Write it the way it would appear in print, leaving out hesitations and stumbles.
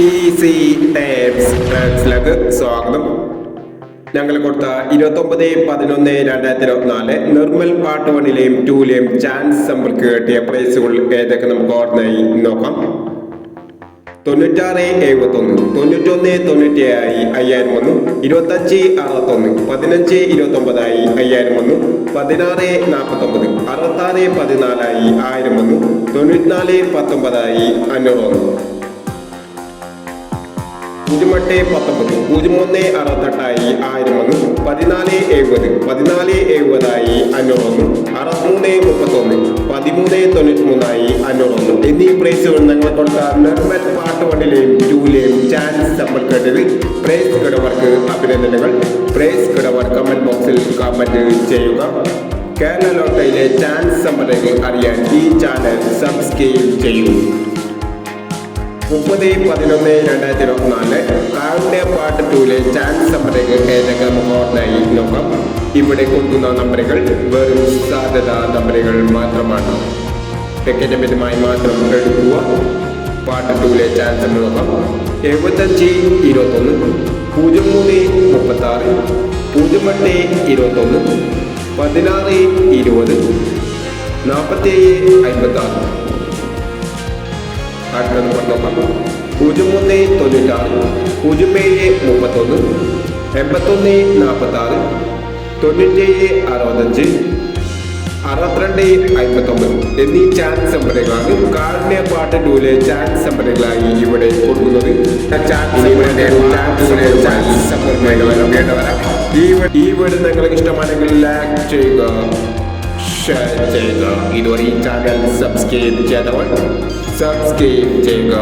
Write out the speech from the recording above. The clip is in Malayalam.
ഈസി ടിപ്സിലേക്ക് സ്വാഗതം. ഞങ്ങൾ കൊടുത്ത 29/11/2024 നിർമ്മൽ പാർട്ട് 1ലെയും 2ലെയും ചാൻസ് സമ്പർക്ക് കിട്ടിയ പ്രൈസുകൾ ഏതൊക്കെ നമുക്ക് ഓർമ്മയായി നോക്കാം. 9671, 9197 5000 വന്നു. 2561, 1529 5000 വന്നു. 1649, 6614 1000 വന്നു. 9419 500 വന്നു. 0819, 0168 1000 വന്നു. 1470, 1470 500 വന്നു. 6331, 1393 500 വന്നു. എന്നീ പ്രൈസുകൾ ഞങ്ങൾ കൊടുത്ത നിർമ്മൽ പാർട്ട് 1ലെയും 2ലെയും ചാൻസ് സമ്പർക്ക് കേട്ടത്. പ്രൈസ് കിടവർക്ക് അഭിനന്ദനങ്ങൾ. പ്രൈസ് കിടവർ കമന്റ് ബോക്സിൽ കമന്റ് ചെയ്യുക. കേരള ലോട്ടറിയിലെ ചാൻസ് സമ്പത്തുകൾ അറിയാൻ ഈ ചാനൽ സബ്സ്ക്രൈബ് ചെയ്യൂ. 30/11/2024 കാറിന്റെ പാർട്ട് 2ലെ ചാൻസ് സമ്പത്തുകൾ ഏതൊക്കെ നമുക്ക് ഓർമ്മയായി നോക്കാം. ഇവിടെ കൊടുക്കുന്ന നമ്പറുകൾ വെറും സാധ്യതാ നമ്പറുകൾ മാത്രമാണ്. ടിക്കറ്റ് മിതമായി മാത്രം എടുക്കുക. പാർട്ട് 2ലെ ചാൻസ് നോക്കാം. 75 21, 03 36, 08 21, 16 20, 47 56. അടുത്ത നമ്പർ നോക്കാം. 03 96, 07 31, 81 46, 97 65, 62 59 എന്നീ ചാൻസ് നമ്പറുകളാണ് കാർഡിയ പാർട്ട് 2ലെ ചാൻസ് നമ്പറുകളായി ഇവിടെ കൊടുക്കുന്നത്. ഈ വീഡിയോ നിങ്ങൾക്ക് ഇഷ്ടമാണെങ്കിൽ ലൈക്ക് ചെയ്യുക, ഷെയർ ചെയ്യുക. ഇതുവരെ ഈ ചാനൽ സബ്സ്ക്രൈബ് ചെയ്തവർ സബ്സ്ക്രൈബ് ചെയ്യുക.